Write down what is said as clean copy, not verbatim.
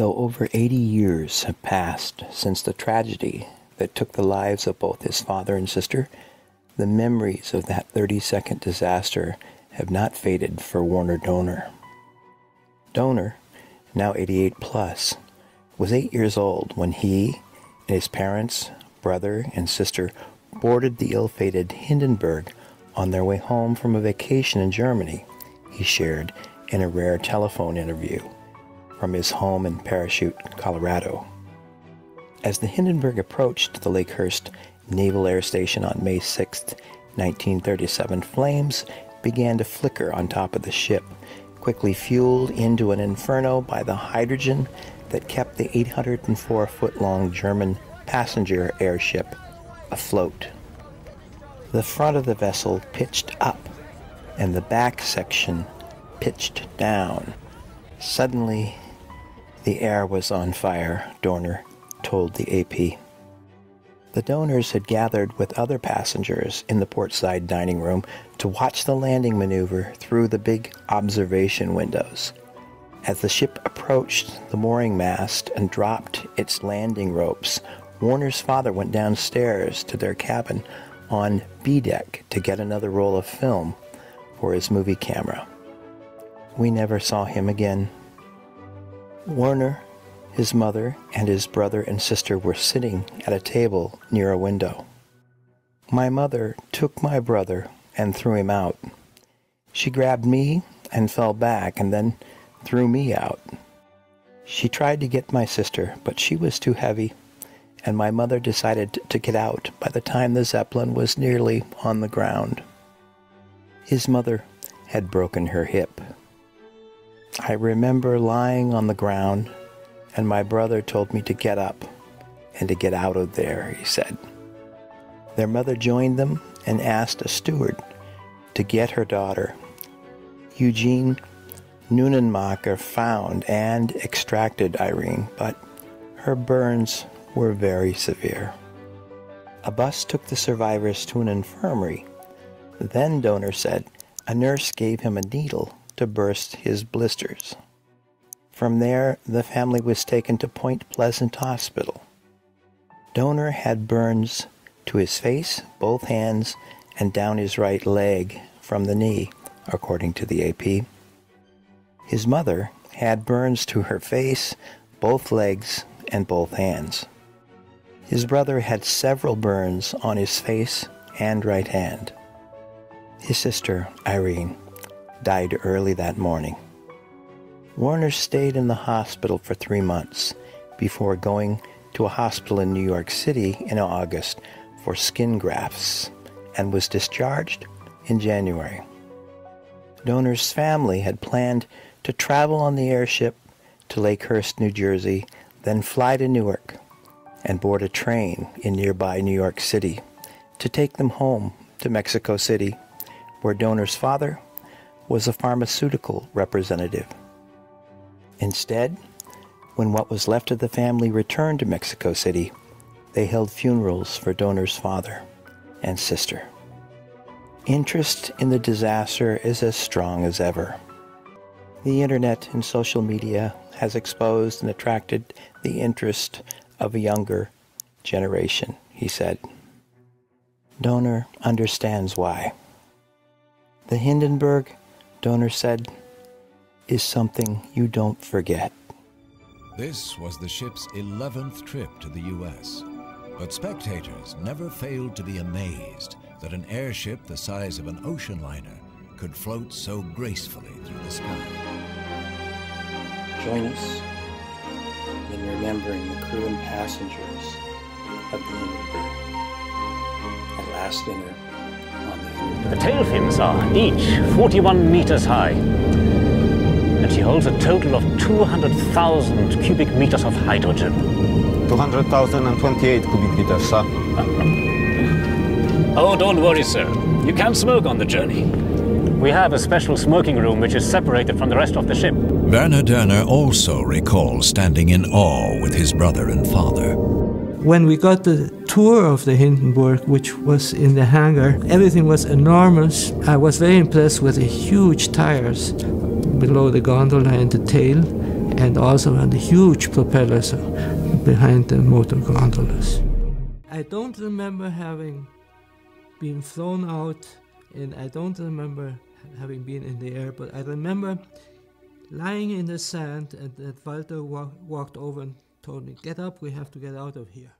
Though over 80 years have passed since the tragedy that took the lives of both his father and sister, the memories of that 30-second disaster have not faded for Warner Donor. Donor, now 88 plus, was 8 years old when he and his parents, brother, and sister boarded the ill-fated Hindenburg on their way home from a vacation in Germany, he shared in a rare telephone interview from his home in Parachute, Colorado. As the Hindenburg approached the Lakehurst Naval Air Station on May 6, 1937, flames began to flicker on top of the ship, quickly fueled into an inferno by the hydrogen that kept the 804-foot-long German passenger airship afloat. The front of the vessel pitched up, and the back section pitched down. Suddenly, the air was on fire, Dorner told the AP. The Donors had gathered with other passengers in the portside dining room to watch the landing maneuver through the big observation windows. As the ship approached the mooring mast and dropped its landing ropes, Warner's father went downstairs to their cabin on B deck to get another roll of film for his movie camera. We never saw him again. Warner, his mother, and his brother and sister were sitting at a table near a window. My mother took my brother and threw him out. She grabbed me and fell back and then threw me out. She tried to get my sister, but she was too heavy, and my mother decided to get out by the time the Zeppelin was nearly on the ground. His mother had broken her hip. I remember lying on the ground, and my brother told me to get up and to get out of there, he said. Their mother joined them and asked a steward to get her daughter. Eugene Neunenmacher found and extracted Irene, but her burns were very severe. A bus took the survivors to an infirmary. Then, Donor said, a nurse gave him a needle to burst his blisters. From there, the family was taken to Point Pleasant Hospital. Donor had burns to his face, both hands, and down his right leg from the knee, according to the AP. His mother had burns to her face, both legs, and both hands. His brother had several burns on his face and right hand. His sister, Irene, died early that morning. Warner stayed in the hospital for 3 months before going to a hospital in New York City in August for skin grafts and was discharged in January. Donor's family had planned to travel on the airship to Lakehurst, New Jersey, then fly to Newark and board a train in nearby New York City to take them home to Mexico City, where Donor's father was a pharmaceutical representative. Instead, when what was left of the family returned to Mexico City, they held funerals for Donor's father and sister. Interest in the disaster is as strong as ever. The internet and social media has exposed and attracted the interest of a younger generation, he said. Donor understands why. The Hindenburg, Donor said, is something you don't forget. This was the ship's 11th trip to the U.S., but spectators never failed to be amazed that an airship the size of an ocean liner could float so gracefully through the sky. Join us in remembering the crew and passengers of the Hindenburg. A last dinner on the Hindenburg. The tail fins are each 41 meters high, and she holds a total of 200,000 cubic meters of hydrogen. 200,028 cubic meters, sir. Oh, don't worry, sir. You can smoke on the journey. We have a special smoking room which is separated from the rest of the ship. Werner Doerner also recalls standing in awe with his brother and father. When we got the tour of the Hindenburg, which was in the hangar, everything was enormous. I was very impressed with the huge tires below the gondola and the tail, and also on the huge propellers behind the motor gondolas. I don't remember having been flown out, and I don't remember having been in the air, but I remember lying in the sand, and that Walter walked over and told me, "Get up, we have to get out of here."